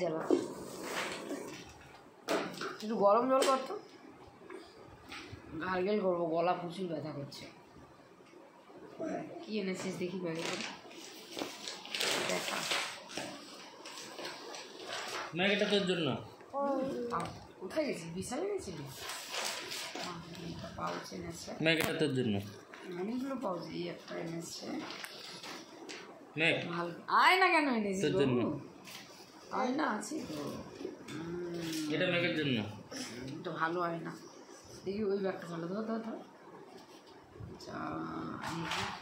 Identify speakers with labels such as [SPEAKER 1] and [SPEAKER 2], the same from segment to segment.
[SPEAKER 1] জ্বালা একটু গরম জল করতো, গার্গেল করবো, গলা প্রচুর ব্যথা করছে। কি এনেছিস দেখি ব্যাগে করে দেখা।
[SPEAKER 2] ম্যাগিটা তোর জন্য।
[SPEAKER 1] কোথায় গেছিস? বিশালে গেছিলি? পাউচ এনেছে।
[SPEAKER 2] ম্যাগিটা তোর জন্য।
[SPEAKER 1] অনেকগুলো পাউচ, এই একটা এনেছে।
[SPEAKER 2] ম্যাগ
[SPEAKER 1] ভালো আয় না কেন এনেছিস?
[SPEAKER 2] তোর জন্য।
[SPEAKER 1] আয় না আছে তো।
[SPEAKER 2] এটা ম্যাগের জন্য।
[SPEAKER 1] তো ভালো হয় না, দেখি ওই ব্যাগটা ভালো। ধর ধর ধর। আচ্ছা,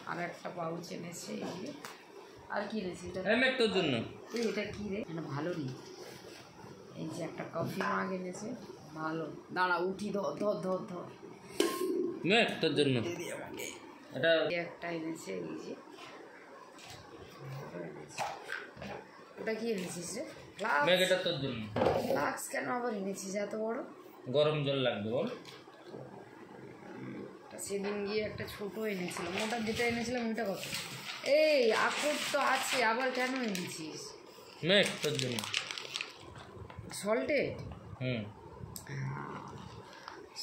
[SPEAKER 1] আর একটা পাউচ এনেছে। আর কি এনেছি?
[SPEAKER 2] ম্যাগ তোর জন্য।
[SPEAKER 1] এটা কি রে? এটা ভালো নেই। এই যে একটা কফি মাগ এনেছে, ভালো। দাঁড়া উঠি, ধর ধর ধর ধর।
[SPEAKER 2] ম্যাগ তোর জন্য। এটা
[SPEAKER 1] একটা এনেছে, এই যে ওটা কি এনেছিস রে?
[SPEAKER 2] ম্যাগ এটা তোর জন্য।
[SPEAKER 1] ফ্লাক্স কেন আবার এনেছিস এত বড়?
[SPEAKER 2] গরম জল লাগবে বল।
[SPEAKER 1] সেদিন গিয়ে একটা ছোট এনেছিলাম, ওটা যেটা এনেছিলাম ওইটা কত? এই আখর তো আছে, আবার কেন এনেছিস?
[SPEAKER 2] ম্যাগ তোর জন্য।
[SPEAKER 1] সল্টেড?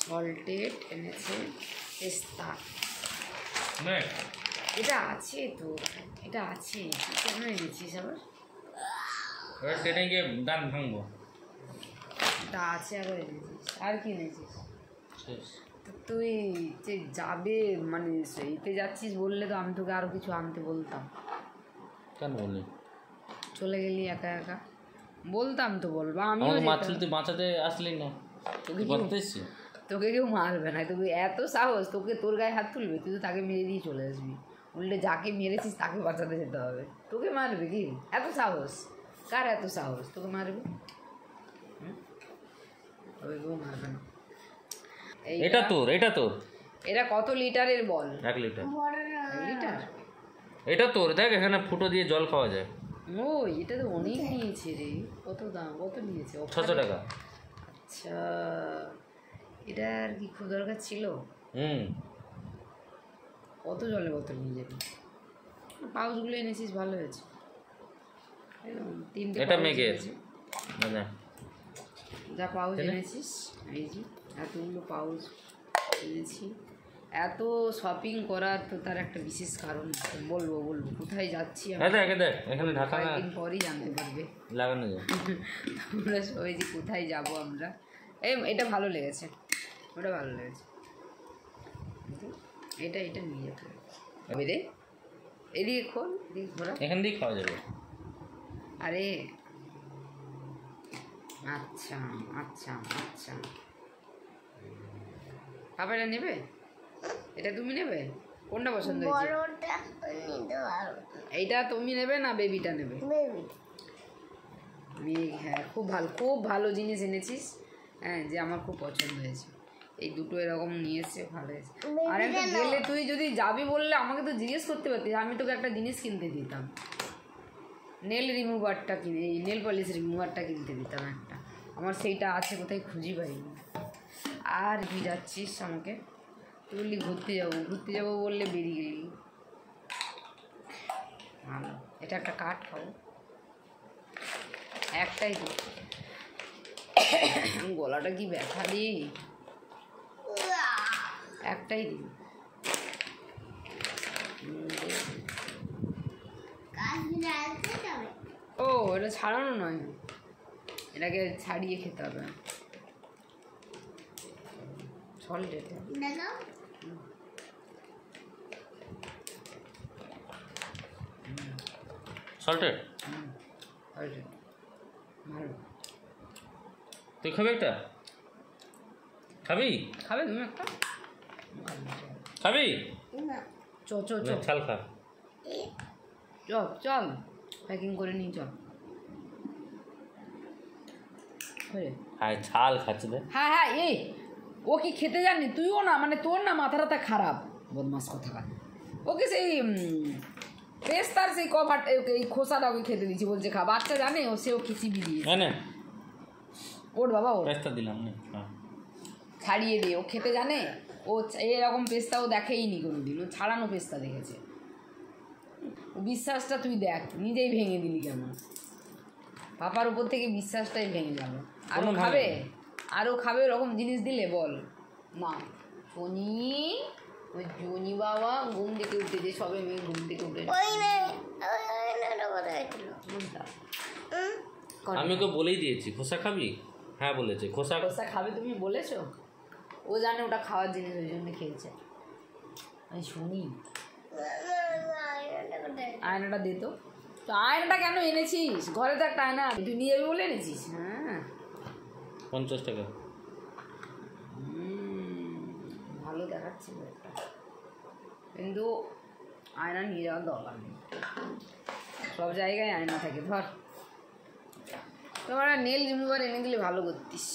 [SPEAKER 2] সল্টেড
[SPEAKER 1] এনেছে। পেস্তা
[SPEAKER 2] ম্যাগ
[SPEAKER 1] এটা আছে তো, এটা আছে, কেন এনেছিস আবার?
[SPEAKER 2] এবার ট্রেনে গিয়ে দান ভাঙবো।
[SPEAKER 1] এটা আছে আবার এনেছিস। আর কি এনেছিস?
[SPEAKER 2] শেষ।
[SPEAKER 1] তুই যে যাবে মানে সেইতে যাচ্ছিস বললে তো আমি তোকে আরও কিছু আনতে বলতাম।
[SPEAKER 2] কেন বললি?
[SPEAKER 1] চলে গেলি একা একা, বলতাম তো বলবো। আমি
[SPEAKER 2] তুই বাঁচাতে আসলি না,
[SPEAKER 1] তোকে কেউ মারবে না, তোকে এত সাহস, তোকে তোর গায়ে হাত তুলবে, তুই তো তাকে মেরে দিয়ে চলে আসবি। উল্টে যাকে মেরেছিস তাকে বাঁচাতে যেতে হবে। তোকে মারবে কি? এত সাহস কার? এত সাহস তোকে মারবে? তোকে কেউ মারবে না।
[SPEAKER 2] এটা তোর।
[SPEAKER 1] এটা কত লিটারের বল?
[SPEAKER 2] 1 লিটার।
[SPEAKER 1] 1 লিটার?
[SPEAKER 2] এটা তোর। দেখ এখানে ফুটো দিয়ে জল খাওয়া যায়।
[SPEAKER 1] ও এটা তো অনেক নিয়েছে রে। কত দাম? কত নিয়েছে?
[SPEAKER 2] 600 টাকা।
[SPEAKER 1] আচ্ছা, এটা আর কি খুব দরকার ছিল? কত জলের বোতল নিয়ে যাবি? পাউচগুলো এনেছিস, ভালো হয়েছে। 3টে
[SPEAKER 2] এটা মেঘের
[SPEAKER 1] যা পাউচ এনেছিস, এই যে এতগুলো পাউচ এনেছি। এত শপিং করার তো তার একটা বিশেষ কারণ। বলবো কোথায় যাচ্ছি
[SPEAKER 2] এখানে ঢাকা না,
[SPEAKER 1] কয়েকদিন পরই জানতে পারবে
[SPEAKER 2] লাগানো যায়।
[SPEAKER 1] আমরা সবাই যে কোথায় যাব আমরা। এটা ভালো লেগেছে, ওটা ভালো লেগেছে। এটা নিয়ে যেতে হবে রে। এদিকে খোল, এদিকে ঘোরা,
[SPEAKER 2] এখান দিয়ে খাওয়া যাবে।
[SPEAKER 1] আরে আচ্ছা আচ্ছা আচ্ছা, পাপাটা নেবে? এটা তুমি নেবে? কোনটা পছন্দ হয়েছে? এইটা তুমি নেবে না বেবিটা নেবে? হ্যাঁ, খুব ভালো জিনিস এনেছিস। হ্যাঁ, যে আমার খুব পছন্দ হয়েছে। এই দুটো এরকম নিয়ে এসছে, ভালো হয়েছে। আর একটা গেলে তুই যদি যাবি বললে আমাকে তো জিজ্ঞেস করতে পারতিস, আমি তোকে একটা জিনিস কিনতে দিতাম। নেল রিমুভারটা কিনে, এই নেল পলিশ রিমুভারটা কিনতে দিতাম একটা। আমার সেইটা আছে, কোথায় খুঁজি পাইনি। আর কি যাচ্ছিস আমাকে? তুই বললি ঘুরতে যাবো বললে বেরিয়ে গেলি। ভালো, এটা একটা কাঠ খাবো, একটাই তো। গলাটা কি ব্যথা দি, একটাই দিন। ও এটা ছাড়ানো নয়, এটাকে ছাড়িয়ে খেতে হবে। সল্টেড
[SPEAKER 2] সল্টেড
[SPEAKER 1] ভালো।
[SPEAKER 2] তুই খাবি একটা? খাবে
[SPEAKER 1] তুমি একটা
[SPEAKER 2] খাবি?
[SPEAKER 1] চল
[SPEAKER 2] খা।
[SPEAKER 1] চল প্যাকিং করে নিই, চল।
[SPEAKER 2] হ্যাঁ, ছাল খাচ্ছে।
[SPEAKER 1] হ্যাঁ এই ও কি খেতে জানি? তুইও না, মানে তোর না মাথাটা খারাপ, বদমাস কথা। ওকে সেই পেস্তার সেই কভারটা, এই খোসাটা ওকে খেতে দিচ্ছি, বলছে খা। বাচ্চা জানে ও, সেও খিচিবি দিয়েছে। ওর বাবা, ও
[SPEAKER 2] পেস্তা দিলাম,
[SPEAKER 1] ছাড়িয়ে দিয়ে ও খেতে জানে। ও এরকম পেস্তা ও দেখেইনি কোনোদিন, ও ছাড়ানো পেস্তা দেখেছে। বিশ্বাসটা তুই দেখ, নিজেই ভেঙে দিলি কেমন। পাপার উপর থেকে বিশ্বাসটাই ভেঙে গেল। আরও
[SPEAKER 2] কোনো
[SPEAKER 1] খাবে,
[SPEAKER 2] ভাঙেনি।
[SPEAKER 1] আরও খাবে ওরকম জিনিস দিলে বল না। শনি, ওই জনি বাবা ঘুম থেকে উঠেছে, সবে মেয়ে ঘুম থেকে উঠেছে। কোনটা?
[SPEAKER 2] আমি ওকে বলেই দিয়েছি খোসা খাবি, হ্যাঁ বলেছে খোসা।
[SPEAKER 1] খোসা খাবে তুমি বলেছো? ও জানে ওটা খাওয়ার জিনিস, ওই জন্য খেয়েছে। আমি শুনি। আয়নাটা দে তো। তো আয়নাটা কেন এনেছিস? ঘরে তো একটা আয়না, তুই নিয়ে যাবি বলে এনেছিস? হ্যাঁ
[SPEAKER 2] 50 টাকা।
[SPEAKER 1] ভালো দেখাচ্ছিল একটা, কিন্তু আয়না নিয়ে যাওয়ার দরকার নেই। সব জায়গায় আয়না থাকে। ধর তোমার নেল রিমুভার এনে দিলে ভালো করতিস।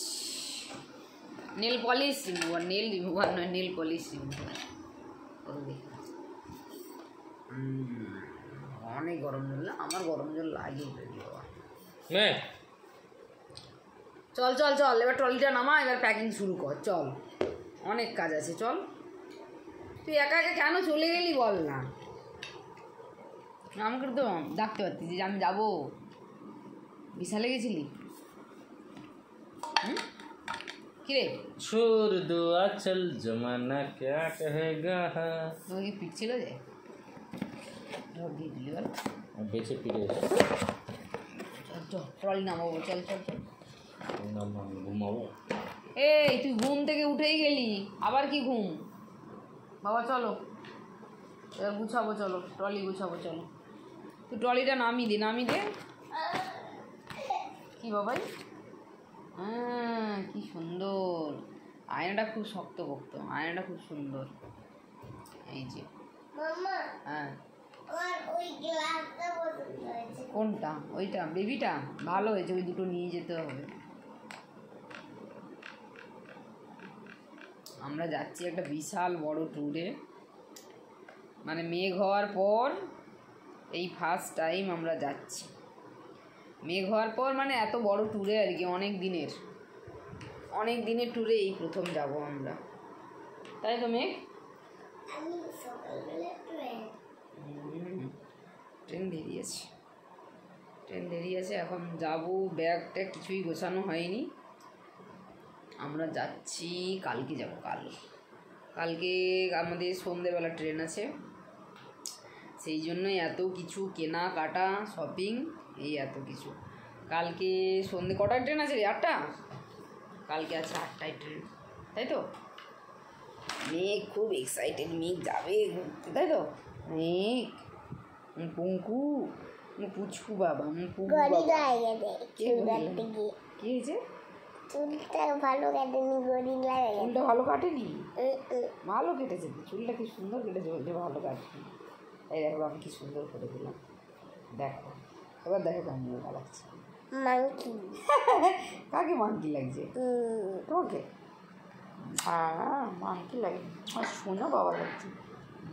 [SPEAKER 1] Nail polish remover, nail remover নয়, নেল পলিশ রিমুভার। অনেক গরম জল না, আমার গরম জল লাগে বাবা। চল চল চল, এবার ট্রলিটা নামা, এবার প্যাকিং শুরু কর। চল, অনেক কাজ আছে, চল। তুই একা একা কেন চলে গেলি বল না? আমাকে তো ডাকতে পারতিস যে আমি যাবো। বিশালে গেছিলি? কিরে
[SPEAKER 2] छोड़ दो आचल जमाना क्या कहेगा।
[SPEAKER 1] তোমার কি পিট ছিল যে ঢোক দিয়ে দিলি বল?
[SPEAKER 2] বেঁচে ফিরে এসে
[SPEAKER 1] চল ট্রলি নামাবো, চল চল চল।
[SPEAKER 2] ঘুমাবো।
[SPEAKER 1] এই তুই ঘুম থেকে উঠেই গেলি, আবার কি ঘুম? বাবা চলো এবার গুছাবো, চলো ট্রলি গুছাবো, চলো। তুই ট্রলিটা নামিয়ে দে, নামিয়ে দে। কি বাবাই? হ্যাঁ কি সুন্দর আয়নাটা, খুব শক্তপোক্ত আয়নাটা, খুব সুন্দর। এই যে হ্যাঁ, কোনটা? ওইটা বেবিটা ভালো হয়েছে, ওই দুটো নিয়ে যেতে হবে। আমরা যাচ্ছি একটা বিশাল বড় ট্যুরে, মানে মেঘ হওয়ার পর এই ফার্স্ট টাইম আমরা যাচ্ছি। মেঘ হওয়ার পর মানে এত বড় ট্যুরে আর কি, অনেক দিনের ট্যুরে এই প্রথম যাব আমরা, তাই তো মেঘ? ট্রেন দেরি আছে, এখন যাব। ব্যাগ ট্যাগ কিছুই গোছানো হয়নি। আমরা যাচ্ছি, কালকে যাব। কালকে আমাদের সন্ধ্যেবেলা ট্রেন আছে, সেই জন্যই এত কিছু কেনাকাটা, শপিং, এই এত কিছু। কালকে সন্ধ্যে কটায় ট্রেন আছে রে? 8টা? কালকে আছে 8টায় ট্রেন, তাই তো? মেঘ খুব এক্সাইটেড, মেঘ যাবে ঘুরতে, তাই তো? মেঘ, পুঙ্কু, পুচকু বাবা, কি হয়েছে?
[SPEAKER 3] চুলটা ভালো কাটেনি, গরিব লাগে।
[SPEAKER 1] চুলটা ভালো কাটেনি? ভালো কেটেছে তো, চুলটা কি সুন্দর কেটেছে, বলছে ভালো কাটেনি। এই দেখো আমি কি সুন্দর করে দিলাম, দেখো এবার দেখো কেমন মজা লাগছে।
[SPEAKER 3] মাংকি।
[SPEAKER 1] কাকে মাংকি লাগছে? তোমাকে? হ্যাঁ মাংকি লাগে, আর শোনো বাবা লাগছে।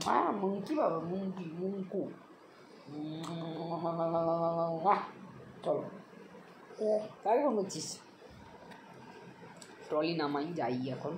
[SPEAKER 1] হ্যাঁ মুঙ্কি বাবা, মুঙ্কু। চলো কাকে ফোন করছিস? ট্রলি নামাই, যাই এখন।